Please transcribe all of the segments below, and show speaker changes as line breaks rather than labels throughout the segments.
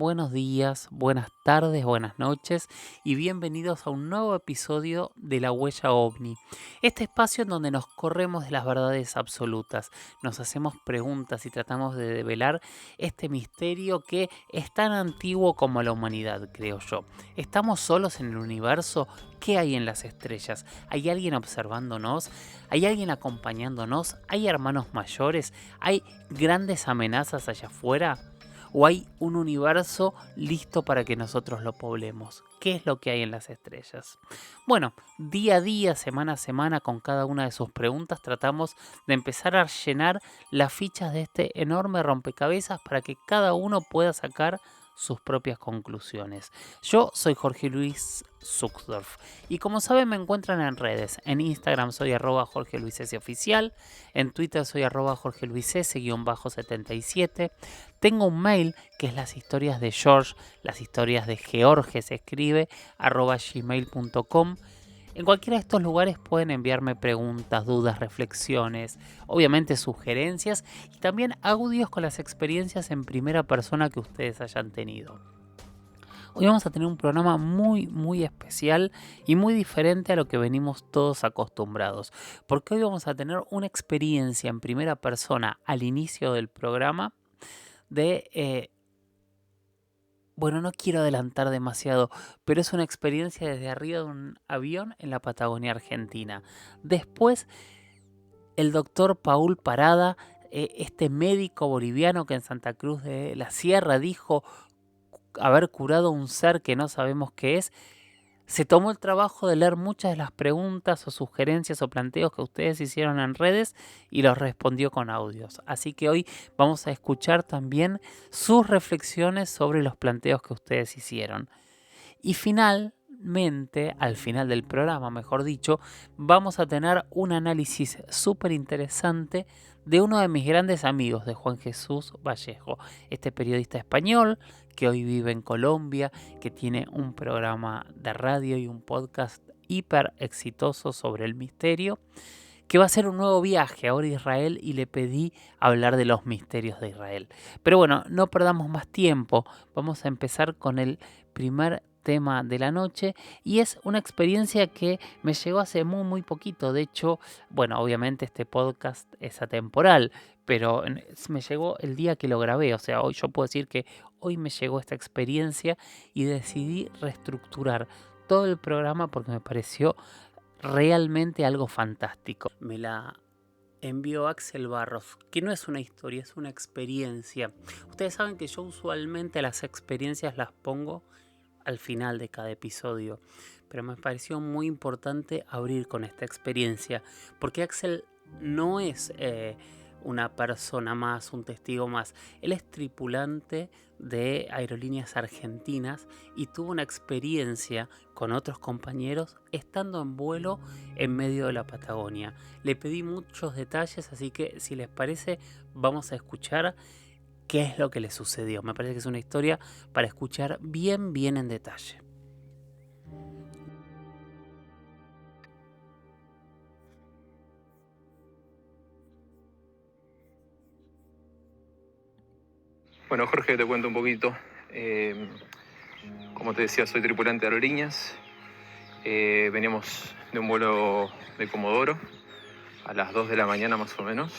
buenos días, buenas tardes, buenas noches y bienvenidos a un nuevo episodio de La Huella OVNI. Este espacio en donde nos corremos de las verdades absolutas, nos hacemos preguntas y tratamos de develar este misterio que es tan antiguo como la humanidad, creo yo. ¿Estamos solos en el universo? ¿Qué hay en las estrellas? ¿Hay alguien observándonos? ¿Hay alguien acompañándonos? ¿Hay hermanos mayores? ¿Hay grandes amenazas allá afuera? ¿O hay un universo listo para que nosotros lo poblemos? ¿Qué es lo que hay en las estrellas? Bueno, día a día, semana a semana, con cada una de sus preguntas, tratamos de empezar a llenar las fichas de este enorme rompecabezas para que cada uno pueda sacar sus propias conclusiones. Yo soy Jorge Luis Zuckdorf y como saben me encuentran en redes. En Instagram soy @Jorge Luis S oficial, en Twitter soy @Jorge Luis S-77. Tengo un mail que es las historias de George, las historias de George se escribe, @gmail.com. En cualquiera de estos lugares pueden enviarme preguntas, dudas, reflexiones, obviamente sugerencias y también audios con las experiencias en primera persona que ustedes hayan tenido. Hoy vamos a tener un programa muy especial y muy diferente a lo que venimos todos acostumbrados, porque hoy vamos a tener una experiencia en primera persona al inicio del programa de bueno, no quiero adelantar demasiado, pero es una experiencia desde arriba de un avión en la Patagonia Argentina. Después, el doctor Paul Parada, este médico boliviano que en Santa Cruz de la Sierra dijo haber curado a un ser que no sabemos qué es, se tomó el trabajo de leer muchas de las preguntas o sugerencias o planteos que ustedes hicieron en redes y los respondió con audios. Así que hoy vamos a escuchar también sus reflexiones sobre los planteos que ustedes hicieron. Y finalmente, al final del programa, mejor dicho, vamos a tener un análisis súper interesante de uno de mis grandes amigos, de Juan Jesús Vallejo, este periodista español que hoy vive en Colombia, que tiene un programa de radio y un podcast hiper exitoso sobre el misterio, que va a hacer un nuevo viaje ahora a Israel y le pedí hablar de los misterios de Israel. Pero bueno, no perdamos más tiempo, vamos a empezar con el primer tema de la noche y es una experiencia que me llegó hace muy poquito. De hecho, bueno, obviamente este podcast es atemporal, pero me llegó el día que lo grabé. O sea, hoy yo puedo decir que hoy me llegó esta experiencia y decidí reestructurar todo el programa porque me pareció realmente algo fantástico. Me la envió Axel Barros, que no es una historia, es una experiencia. Ustedes saben que yo usualmente las experiencias las pongo al final de cada episodio, pero me pareció muy importante abrir con esta experiencia, porque Axel no es una persona más, un testigo más. Él es tripulante de Aerolíneas Argentinas y tuvo una experiencia con otros compañeros estando en vuelo en medio de la Patagonia. Le pedí muchos detalles, así que si les parece vamos a escuchar qué es lo que le sucedió. Me parece que es una historia para escuchar bien en detalle.
Bueno, Jorge, te cuento un poquito. Eh, Como te decía, soy tripulante de aerolíneas. Veníamos de un vuelo de Comodoro a las 2 de la mañana más o menos.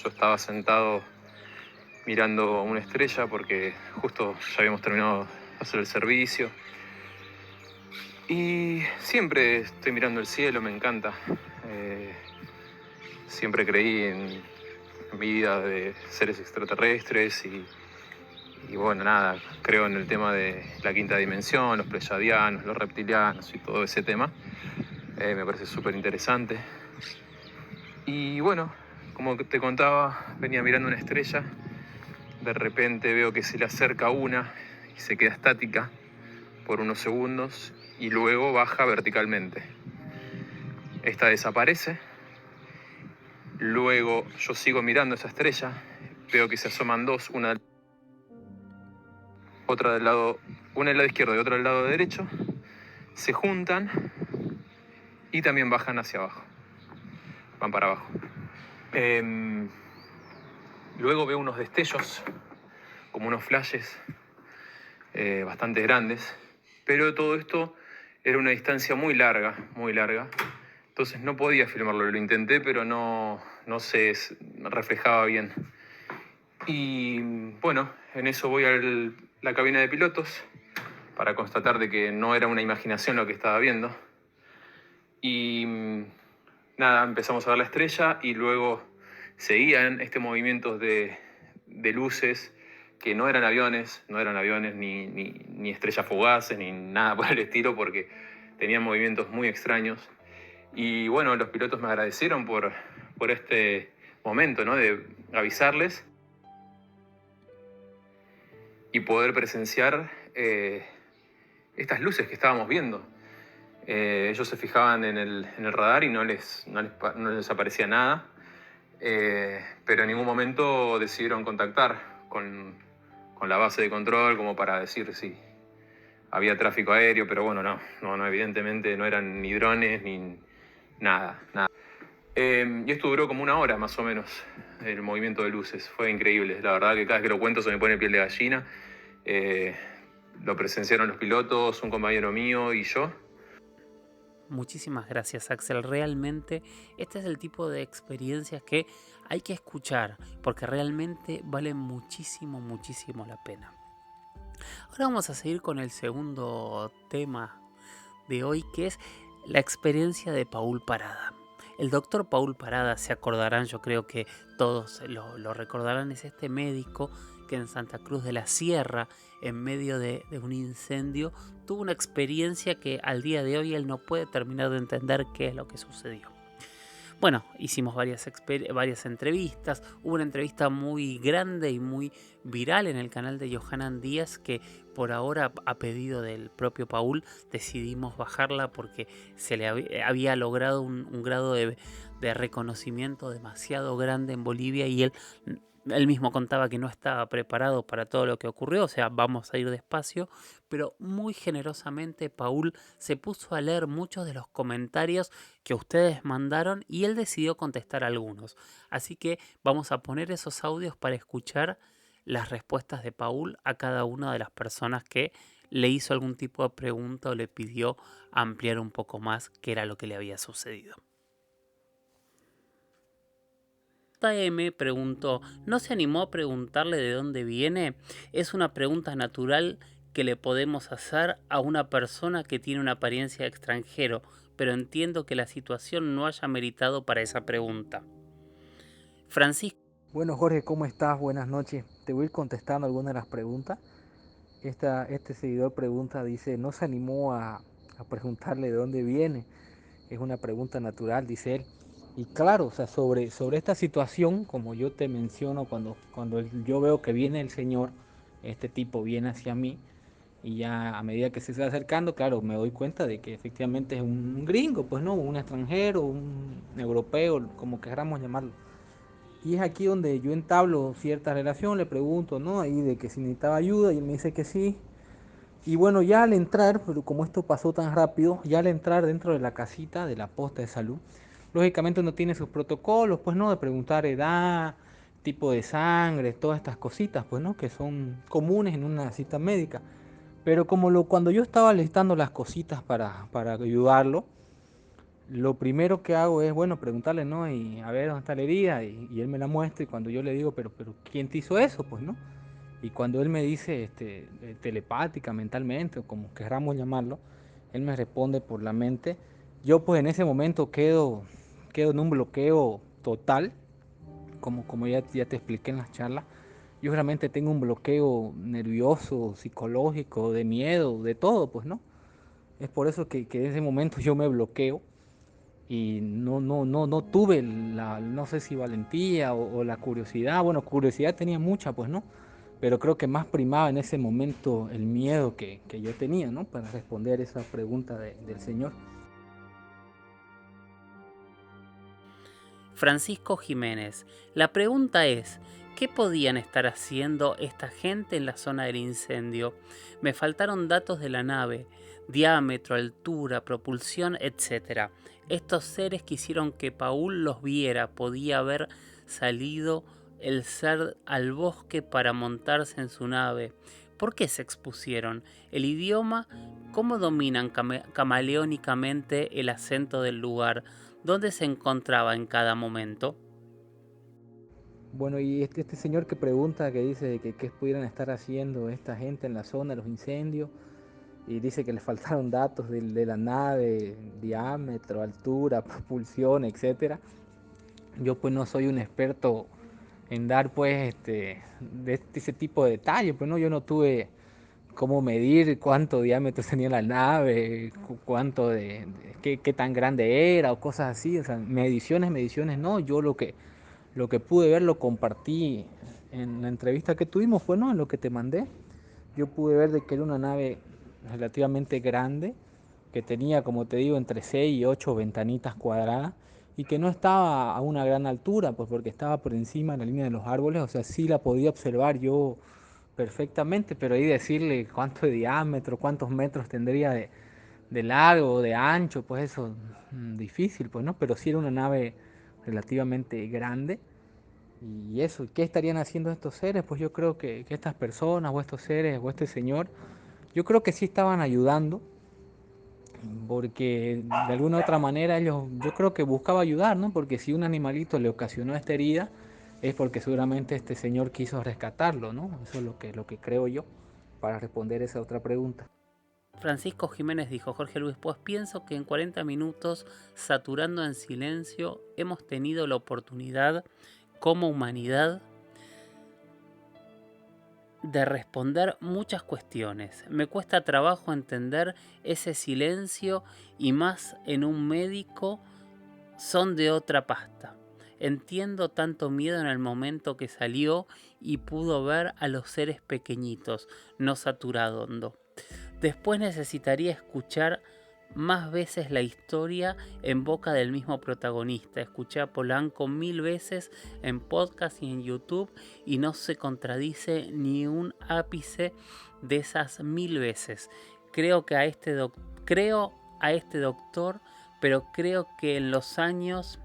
Yo estaba sentado mirando una estrella porque justo ya habíamos terminado de hacer el servicio. Y siempre estoy mirando el cielo, me encanta. Siempre creí en vida de seres extraterrestres y bueno, nada, creo en el tema de la quinta dimensión, los pleyadianos, los reptilianos y todo ese tema. Me parece súper interesante. Y bueno, como te contaba, venía mirando una estrella. De repente veo que se le acerca una y se queda estática por unos segundos y luego baja verticalmente. Esta desaparece. Luego yo sigo mirando esa estrella. Veo que se asoman dos, otra del lado, una del lado izquierdo y otra del lado derecho. Se juntan y también bajan hacia abajo. Van para abajo. Luego veo unos destellos, como unos flashes, bastante grandes, pero todo esto era una distancia muy larga, entonces no podía filmarlo, lo intenté, pero no se reflejaba bien. Y bueno, en eso voy a la cabina de pilotos para constatar de que no era una imaginación lo que estaba viendo. Y nada, empezamos a ver la estrella y luego seguían movimientos de luces que no eran aviones, ni estrellas fugaces, ni nada por el estilo, porque tenían movimientos muy extraños. Y bueno, los pilotos me agradecieron por este momento, ¿no? De avisarles y poder presenciar estas luces que estábamos viendo. Ellos se fijaban en el radar y no les aparecía nada, pero en ningún momento decidieron contactar con la base de control como para decir si había tráfico aéreo, pero bueno, no, evidentemente no eran ni drones ni nada. Y esto duró como 1 hora más o menos, el movimiento de luces. Fue increíble, la verdad que cada vez que lo cuento se me pone piel de gallina. Lo presenciaron los pilotos, un compañero mío y yo.
Muchísimas gracias, Axel. Realmente este es el tipo de experiencias que hay que escuchar porque realmente vale muchísimo, muchísimo la pena. Ahora vamos a seguir con el segundo tema de hoy, que es la experiencia de Paul Parada. El doctor Paul Parada, se acordarán, yo creo que todos lo recordarán, es este médico que en Santa Cruz de la Sierra, en medio de un incendio, tuvo una experiencia que al día de hoy él no puede terminar de entender qué es lo que sucedió. Bueno, hicimos varias entrevistas. Hubo una entrevista muy grande y muy viral en el canal de Johanan Díaz que por ahora, a pedido del propio Paul, decidimos bajarla porque se le había logrado un grado de reconocimiento demasiado grande en Bolivia y él mismo contaba que no estaba preparado para todo lo que ocurrió, o sea, vamos a ir despacio, pero muy generosamente Paul se puso a leer muchos de los comentarios que ustedes mandaron y él decidió contestar algunos. Así que vamos a poner esos audios para escuchar las respuestas de Paul a cada una de las personas que le hizo algún tipo de pregunta o le pidió ampliar un poco más qué era lo que le había sucedido. M preguntó, ¿no se animó a preguntarle de dónde viene? Es una pregunta natural que le podemos hacer a una persona que tiene una apariencia de extranjero, pero entiendo que la situación no haya meritado para esa pregunta. Francisco.
Bueno, Jorge, ¿cómo estás? Buenas noches. Te voy a ir contestando algunas de las preguntas. Este seguidor pregunta, dice, ¿no se animó a preguntarle de dónde viene? Es una pregunta natural, dice él. Y claro, o sea, sobre esta situación, como yo te menciono, cuando yo veo que viene el Señor, este tipo viene hacia mí, y ya a medida que se está acercando, claro, me doy cuenta de que efectivamente es un gringo, pues no, un extranjero, un europeo, como queramos llamarlo. Y es aquí donde yo entablo cierta relación, le pregunto, ¿no? Ahí de que si necesitaba ayuda y él me dice que sí. Y bueno, ya al entrar, pero como esto pasó tan rápido, ya al entrar dentro de la casita de la posta de salud, lógicamente uno tiene sus protocolos, pues no, de preguntar edad, tipo de sangre, todas estas cositas, pues no, que son comunes en una cita médica. Pero cuando yo estaba listando las cositas para ayudarlo, lo primero que hago es, bueno, preguntarle, ¿no? Y a ver dónde está la herida, y él me la muestra, y cuando yo le digo, pero ¿quién te hizo eso? Pues, ¿no? Y cuando él me dice, telepática, mentalmente, o como queramos llamarlo, él me responde por la mente, yo pues en ese momento quedo en un bloqueo total, como ya te expliqué en las charlas. Yo realmente tengo un bloqueo nervioso, psicológico, de miedo, de todo, pues, ¿no? Es por eso que en ese momento yo me bloqueo y no tuve no sé si valentía o la curiosidad. Bueno, curiosidad tenía mucha, pues no, pero creo que más primaba en ese momento el miedo que yo tenía, ¿no? Para responder esa pregunta del Señor.
Francisco Jiménez, la pregunta es, ¿qué podían estar haciendo esta gente en la zona del incendio? Me faltaron datos de la nave, diámetro, altura, propulsión, etc. Estos seres quisieron que Paul los viera, podía haber salido el ser al bosque para montarse en su nave. ¿Por qué se expusieron? ¿El idioma? ¿Cómo dominan camaleónicamente el acento del lugar? ¿Dónde se encontraba en cada momento?
Bueno, y este señor que pregunta, que dice que qué pudieran estar haciendo esta gente en la zona, los incendios, y dice que le faltaron datos de la nave, diámetro, altura, propulsión, etcétera. Yo pues no soy un experto en dar pues ese tipo de detalles, pues no, yo no tuve cómo medir cuánto diámetro tenía la nave, cuánto qué tan grande era o cosas así, o sea, mediciones no, yo lo que pude ver lo compartí en la entrevista que tuvimos, fue no, en lo que te mandé. Yo pude ver de que era una nave relativamente grande, que tenía, como te digo, entre 6 y 8 ventanitas cuadradas y que no estaba a una gran altura, pues porque estaba por encima de la línea de los árboles, o sea, sí la podía observar yo perfectamente, pero ahí decirle cuánto de diámetro, cuántos metros tendría de largo, de ancho, pues eso difícil, pues no, pero sí era una nave relativamente grande. Y eso, ¿qué estarían haciendo estos seres? Pues yo creo que estas personas o estos seres o este señor, yo creo que sí estaban ayudando, porque de alguna u otra manera ellos, yo creo que buscaba ayudar, ¿no? Porque si un animalito le ocasionó esta herida, es porque seguramente este señor quiso rescatarlo, ¿no? Eso es lo que creo yo, para responder esa otra pregunta.
Francisco Jiménez dijo: Jorge Luis, pues pienso que en 40 minutos, saturando en silencio, hemos tenido la oportunidad, como humanidad, de responder muchas cuestiones. Me cuesta trabajo entender ese silencio, y más en un médico, son de otra pasta. Entiendo tanto miedo en el momento que salió y pudo ver a los seres pequeñitos, no saturando. Después necesitaría escuchar más veces la historia en boca del mismo protagonista. Escuché a Polanco 1000 veces en podcast y en YouTube y no se contradice ni un ápice de esas 1000 veces. Creo a este doctor, pero creo que en los años...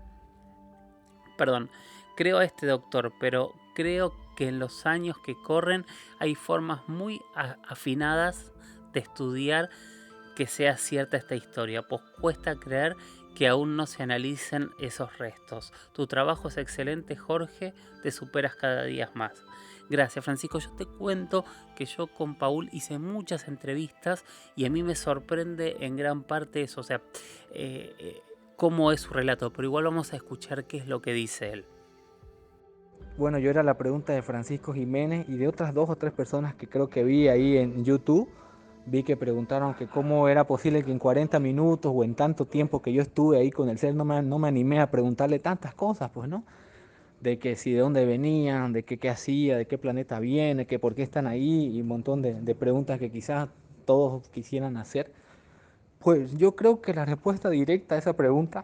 Perdón, creo a este doctor, pero creo que en los años que corren hay formas muy afinadas de estudiar que sea cierta esta historia, pues cuesta creer que aún no se analicen esos restos. Tu trabajo es excelente, Jorge, te superas cada día más. Gracias, Francisco. Yo te cuento que yo con Paul hice muchas entrevistas y a mí me sorprende en gran parte eso, o sea, cómo es su relato, pero igual vamos a escuchar qué es lo que dice él.
Bueno, yo era la pregunta de Francisco Jiménez y de otras 2 o 3 personas que creo que vi ahí en YouTube. Vi que preguntaron que cómo era posible que en 40 minutos o en tanto tiempo que yo estuve ahí con el ser no me animé a preguntarle tantas cosas, pues, ¿no? De que si de dónde venían, de qué hacía, de qué planeta viene, que por qué están ahí y un montón de preguntas que quizás todos quisieran hacer. Pues yo creo que la respuesta directa a esa pregunta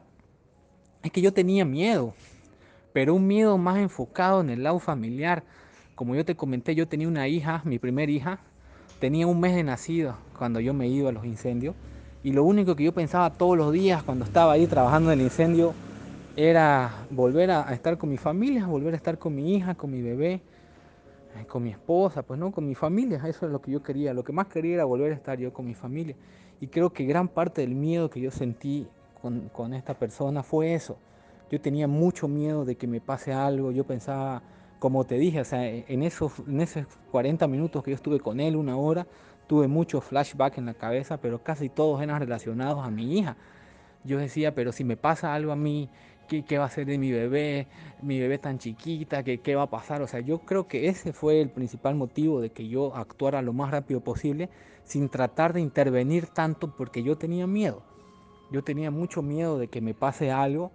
es que yo tenía miedo, pero un miedo más enfocado en el lado familiar. Como yo te comenté, yo tenía una hija, mi primera hija, tenía un mes de nacida cuando yo me iba a los incendios, y lo único que yo pensaba todos los días cuando estaba ahí trabajando en el incendio era volver a estar con mi familia, volver a estar con mi hija, con mi bebé, con mi esposa, pues no, con mi familia. Eso es lo que yo quería, lo que más quería era volver a estar yo con mi familia. Y creo que gran parte del miedo que yo sentí con esta persona fue eso. Yo tenía mucho miedo de que me pase algo, yo pensaba, como te dije, o sea, en esos 40 minutos que yo estuve con él, 1 hora, tuve muchos flashbacks en la cabeza, pero casi todos eran relacionados a mi hija. Yo decía, pero si me pasa algo a mí, qué va a ser de mi bebé tan chiquita, qué va a pasar? O sea, yo creo que ese fue el principal motivo de que yo actuara lo más rápido posible, sin tratar de intervenir tanto, porque yo tenía miedo. Yo tenía mucho miedo de que me pase algo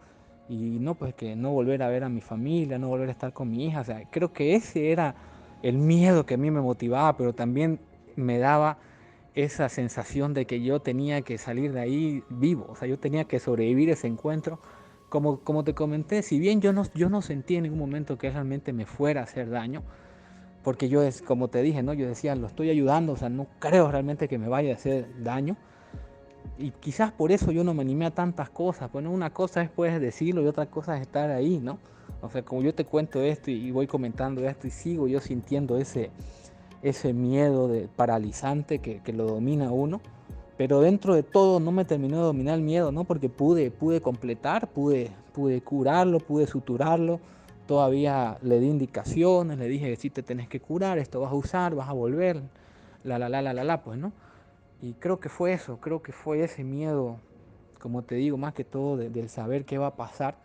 y no, pues que no volver a ver a mi familia, no volver a estar con mi hija. O sea, creo que ese era el miedo que a mí me motivaba, pero también me daba esa sensación de que yo tenía que salir de ahí vivo, o sea, yo tenía que sobrevivir ese encuentro. Como te comenté, si bien yo no sentí en ningún momento que realmente me fuera a hacer daño, porque yo, como te dije, ¿no? Yo decía, lo estoy ayudando, o sea, no creo realmente que me vaya a hacer daño. Y quizás por eso yo no me animé a tantas cosas. Bueno, una cosa es pues decirlo y otra cosa es estar ahí, ¿no? O sea, como yo te cuento esto y voy comentando esto y sigo yo sintiendo ese miedo paralizante que lo domina a uno. Pero dentro de todo no me terminó de dominar el miedo, ¿no? Porque pude completar, pude curarlo, pude suturarlo. Todavía le di indicaciones, le dije que sí te tenés que curar, esto vas a usar, vas a volver, pues, ¿no? Y creo que fue eso, creo que fue ese miedo, como te digo, más que todo del saber qué va a pasar.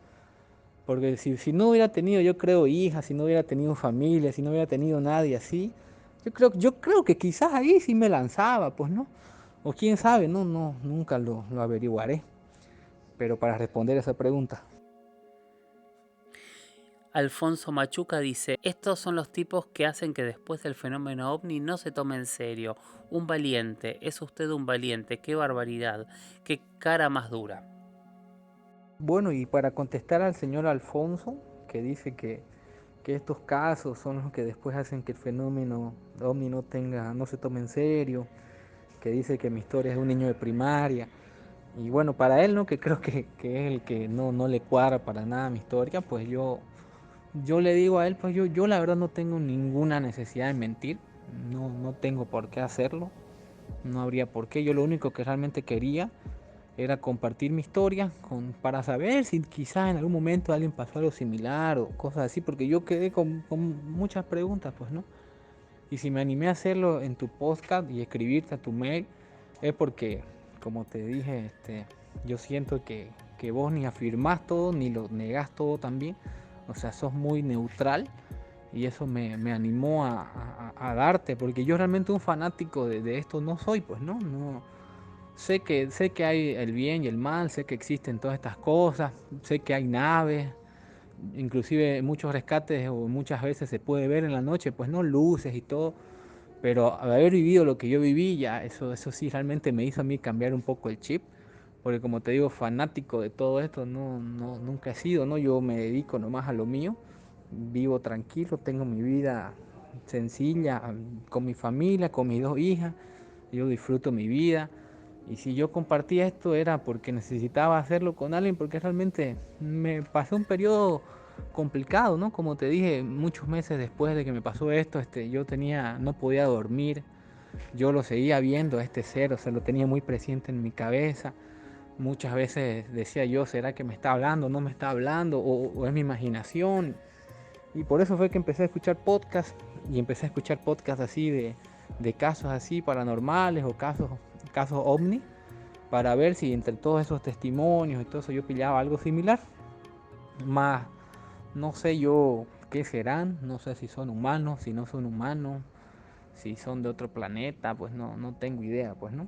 Porque si no hubiera tenido, yo creo, hijas, si no hubiera tenido familia, si no hubiera tenido nadie así, yo creo que quizás ahí sí me lanzaba, pues, ¿no? O quién sabe, no, nunca lo averiguaré. Pero para responder esa pregunta.
Alfonso Machuca dice, estos son los tipos que hacen que después del fenómeno ovni no se tome en serio. Un valiente, es usted un valiente, qué barbaridad, qué cara más dura.
Bueno, y para contestar al señor Alfonso, que dice que estos casos son los que después hacen que el fenómeno ovni no se tome en serio, que dice que mi historia es de un niño de primaria. Y bueno, para él, ¿no? Que creo que es el que no le cuadra para nada mi historia, pues yo le digo a él, pues yo la verdad no tengo ninguna necesidad de mentir, no tengo por qué hacerlo, no habría por qué. Yo lo único que realmente quería era compartir mi historia para saber si quizás en algún momento alguien pasó algo similar o cosas así, porque yo quedé con muchas preguntas, pues, ¿no? Y si me animé a hacerlo en tu podcast y escribirte a tu mail, es porque, como te dije, yo siento que vos ni afirmás todo ni lo negás todo también. O sea, sos muy neutral y eso me animó a darte, porque yo realmente un fanático de esto no soy, pues, no. Sé que hay el bien y el mal, sé que existen todas estas cosas, sé que hay naves, inclusive muchos rescates o muchas veces se puede ver en la noche, pues no luces y todo, pero haber vivido lo que yo viví, ya eso sí realmente me hizo a mí cambiar un poco el chip, porque como te digo, fanático de todo esto nunca he sido, ¿no? Yo me dedico nomás a lo mío, vivo tranquilo, tengo mi vida sencilla, con mi familia, con mis 2 hijas, yo disfruto mi vida. Y si yo compartía esto era porque necesitaba hacerlo con alguien, porque realmente me pasó un periodo complicado, ¿no? Como te dije, muchos meses después de que me pasó esto, no podía dormir, yo lo seguía viendo a este ser, o sea, lo tenía muy presente en mi cabeza. Muchas veces decía yo, ¿será que me está hablando? ¿No me está hablando? ¿O es mi imaginación? Y por eso fue que empecé a escuchar podcasts y empecé a escuchar podcasts así de casos así paranormales o casos ovni, para ver si entre todos esos testimonios y todo eso yo pillaba algo similar. Más no sé yo qué serán, no sé si son humanos, si no son humanos, si son de otro planeta, pues no tengo idea, pues, ¿no?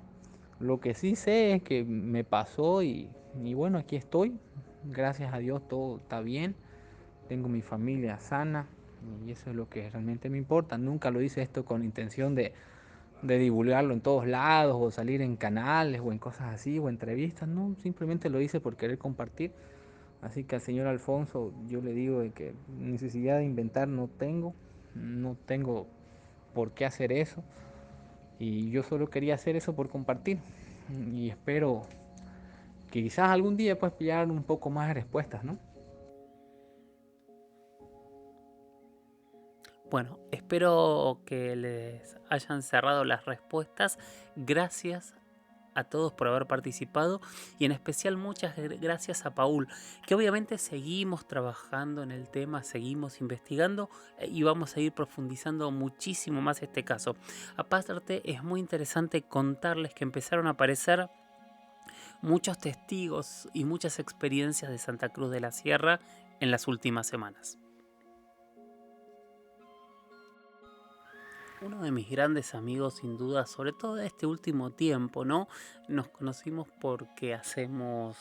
Lo que sí sé es que me pasó y bueno, aquí estoy. Gracias a Dios todo está bien. Tengo mi familia sana y eso es lo que realmente me importa. Nunca lo hice esto con intención de divulgarlo en todos lados o salir en canales o en cosas así o entrevistas. No, simplemente lo hice por querer compartir. Así que al señor Alfonso yo le digo de que necesidad de inventar no tengo por qué hacer eso. Y yo solo quería hacer eso por compartir. Y espero que quizás algún día puedas pillar un poco más de respuestas, ¿no?
Bueno, espero que les hayan cerrado las respuestas. Gracias a todos por haber participado y en especial muchas gracias a Paul, que obviamente seguimos trabajando en el tema, seguimos investigando y vamos a ir profundizando muchísimo más este caso. Aparte, es muy interesante contarles que empezaron a aparecer muchos testigos y muchas experiencias de Santa Cruz de la Sierra en las últimas semanas. Uno de mis grandes amigos, sin duda, sobre todo este último tiempo, ¿no? Nos conocimos porque hacemos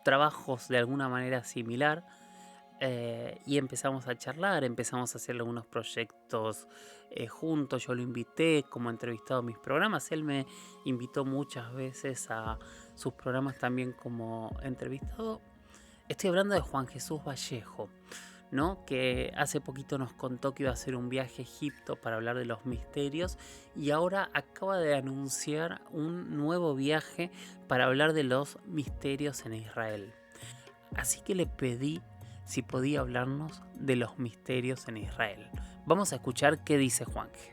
trabajos de alguna manera similar y empezamos a charlar, empezamos a hacer algunos proyectos juntos. Yo lo invité como entrevistado a mis programas, él me invitó muchas veces a sus programas también como entrevistado. Estoy hablando de Juan Jesús Vallejo, ¿no? Que hace poquito nos contó que iba a hacer un viaje a Egipto para hablar de los misterios y ahora acaba de anunciar un nuevo viaje para hablar de los misterios en Israel. Así que le pedí si podía hablarnos de los misterios en Israel. Vamos a escuchar qué dice Juanje.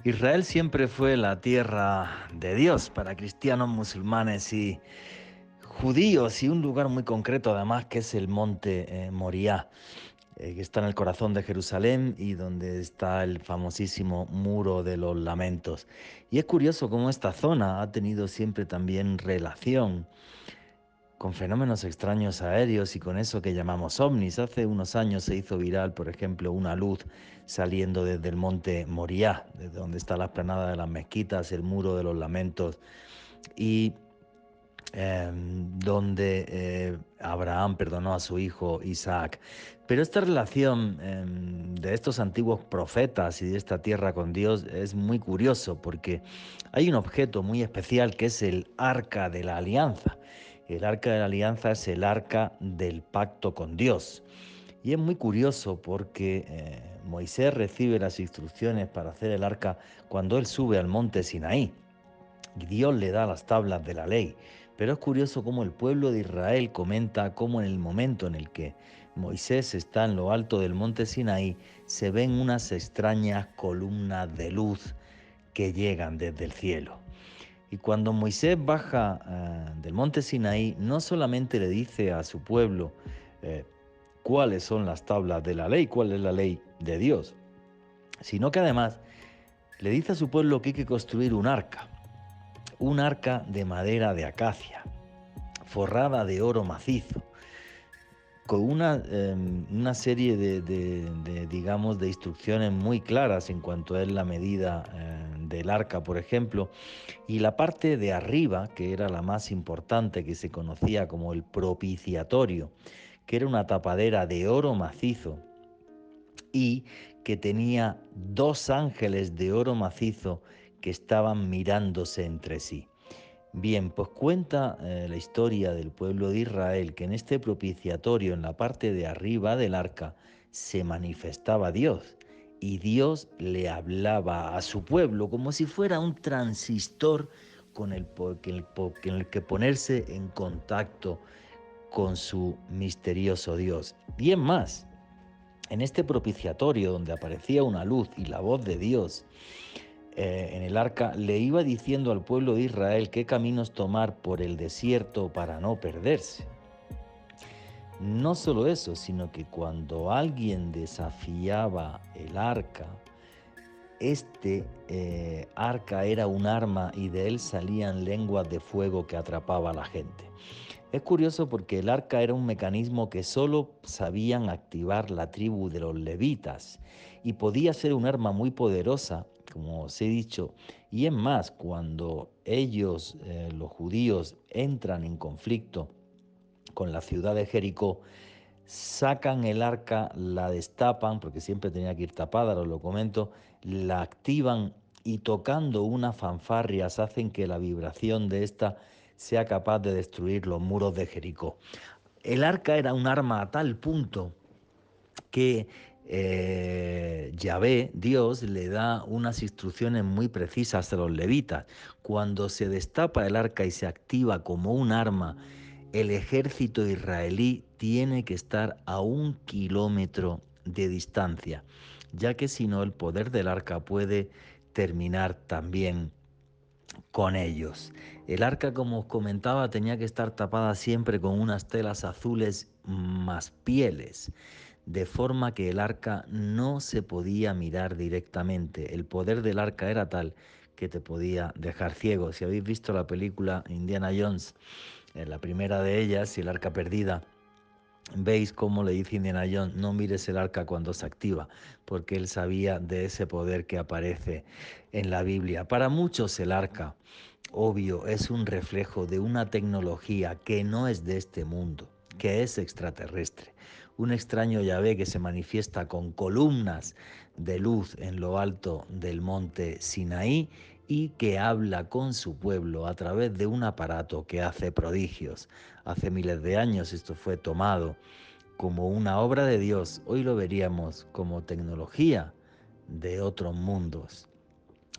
Israel siempre fue la tierra de Dios para cristianos, musulmanes y judíos, y un lugar muy concreto además, que es el monte Moriah, que está en el corazón de Jerusalén y donde está el famosísimo Muro de los Lamentos. Y es curioso cómo esta zona ha tenido siempre también relación con fenómenos extraños aéreos y con eso que llamamos ovnis. Hace unos años se hizo viral, por ejemplo, una luz saliendo desde el monte Moriah, desde donde está la explanada de las mezquitas, el Muro de los Lamentos, y donde Abraham perdonó a su hijo Isaac. Pero esta relación de estos antiguos profetas y de esta tierra con Dios es muy curioso, porque hay un objeto muy especial que es el Arca de la Alianza. El Arca de la Alianza es el arca del pacto con Dios. Y es muy curioso porque Moisés recibe las instrucciones para hacer el arca cuando él sube al monte Sinaí. Y Dios le da las tablas de la ley. Pero es curioso cómo el pueblo de Israel comenta cómo en el momento en el que Moisés está en lo alto del monte Sinaí, se ven unas extrañas columnas de luz que llegan desde el cielo. Y cuando Moisés baja del monte Sinaí, no solamente le dice a su pueblo cuáles son las tablas de la ley, cuál es la ley de Dios, sino que además le dice a su pueblo que hay que construir un arca de madera de acacia, forrada de oro macizo, con una serie digamos, de instrucciones muy claras en cuanto a la medida del arca, por ejemplo, y la parte de arriba, que era la más importante, que se conocía como el propiciatorio, que era una tapadera de oro macizo y que tenía 2 ángeles de oro macizo que estaban mirándose entre sí. Bien, pues cuenta la historia del pueblo de Israel que en este propiciatorio, en la parte de arriba del arca, se manifestaba Dios y Dios le hablaba a su pueblo como si fuera un transistor con el que ponerse en contacto con su misterioso Dios. Y es más, en este propiciatorio donde aparecía una luz y la voz de Dios, en el arca, le iba diciendo al pueblo de Israel qué caminos tomar por el desierto para no perderse. No solo eso, sino que cuando alguien desafiaba el arca, este arca era un arma y de él salían lenguas de fuego que atrapaba a la gente. Es curioso porque el arca era un mecanismo que solo sabían activar la tribu de los levitas y podía ser un arma muy poderosa, como os he dicho, y es más, cuando ellos, los judíos, entran en conflicto con la ciudad de Jericó, sacan el arca, la destapan, porque siempre tenía que ir tapada, os lo comento, la activan y tocando unas fanfarrias hacen que la vibración de esta sea capaz de destruir los muros de Jericó. El arca era un arma a tal punto que Yahvé, Dios, le da unas instrucciones muy precisas a los levitas. Cuando se destapa el arca y se activa como un arma, el ejército israelí tiene que estar a 1 kilómetro de distancia, ya que si no el poder del arca puede terminar también con ellos. El arca, como os comentaba, tenía que estar tapada siempre con unas telas azules más pieles, de forma que el arca no se podía mirar directamente. El poder del arca era tal que te podía dejar ciego. Si habéis visto la película Indiana Jones, la primera de ellas, el arca perdida, veis cómo le dice Indiana Jones, no mires el arca cuando se activa, porque él sabía de ese poder que aparece en la Biblia. Para muchos el arca, obvio, es un reflejo de una tecnología que no es de este mundo, que es extraterrestre. Un extraño Yahvé que se manifiesta con columnas de luz en lo alto del monte Sinaí y que habla con su pueblo a través de un aparato que hace prodigios. Hace miles de años esto fue tomado como una obra de Dios. Hoy lo veríamos como tecnología de otros mundos.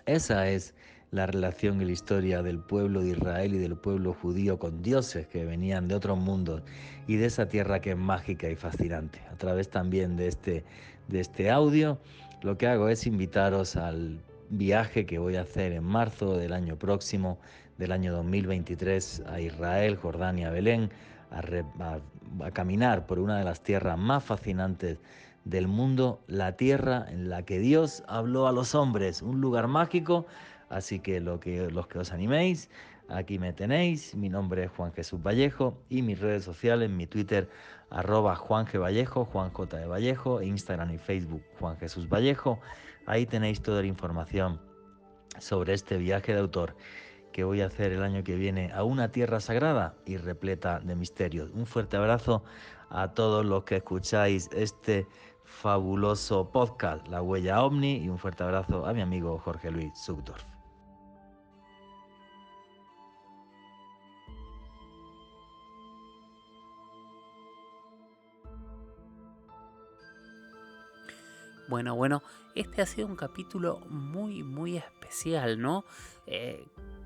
Esa es la relación y la historia del pueblo de Israel y del pueblo judío con dioses que venían de otros mundos y de esa tierra que es mágica y fascinante. A través también de este audio, lo que hago es invitaros al viaje que voy a hacer en marzo del año próximo, del año 2023, a Israel, Jordania, Belén, a caminar por una de las tierras más fascinantes del mundo, la tierra en la que Dios habló a los hombres, un lugar mágico. Así que los que os animéis, aquí me tenéis. Mi nombre es Juan Jesús Vallejo y mis redes sociales, mi Twitter @Juan G. Vallejo, Juan J. de Vallejo, Instagram y Facebook Juan Jesús Vallejo. Ahí tenéis toda la información sobre este viaje de autor que voy a hacer el año que viene a una tierra sagrada y repleta de misterios. Un fuerte abrazo a todos los que escucháis este fabuloso podcast, La Huella OVNI, y un fuerte abrazo a mi amigo Jorge Luis Zugdorf.
Bueno, este ha sido un capítulo muy especial, ¿no?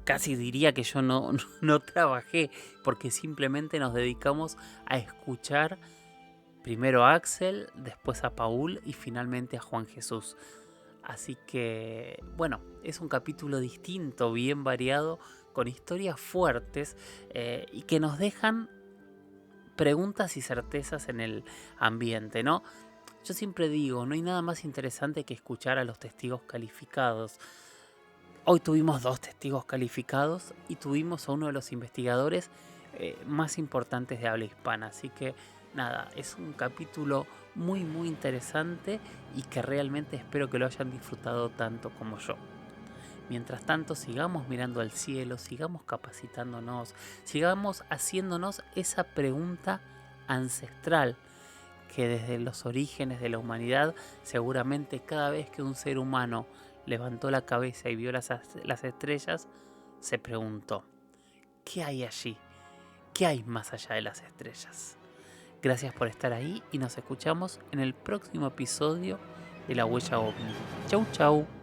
Casi diría que yo no trabajé, porque simplemente nos dedicamos a escuchar primero a Axel, después a Paul y finalmente a Juan Jesús. Así que, bueno, es un capítulo distinto, bien variado, con historias fuertes y que nos dejan preguntas y certezas en el ambiente, ¿no? Yo siempre digo, no hay nada más interesante que escuchar a los testigos calificados. Hoy tuvimos 2 testigos calificados y tuvimos a uno de los investigadores más importantes de habla hispana. Así que nada, es un capítulo muy interesante y que realmente espero que lo hayan disfrutado tanto como yo. Mientras tanto, sigamos mirando al cielo, sigamos capacitándonos, sigamos haciéndonos esa pregunta ancestral que desde los orígenes de la humanidad, seguramente cada vez que un ser humano levantó la cabeza y vio las estrellas, se preguntó, ¿qué hay allí? ¿Qué hay más allá de las estrellas? Gracias por estar ahí y nos escuchamos en el próximo episodio de La Huella OVNI. Chau.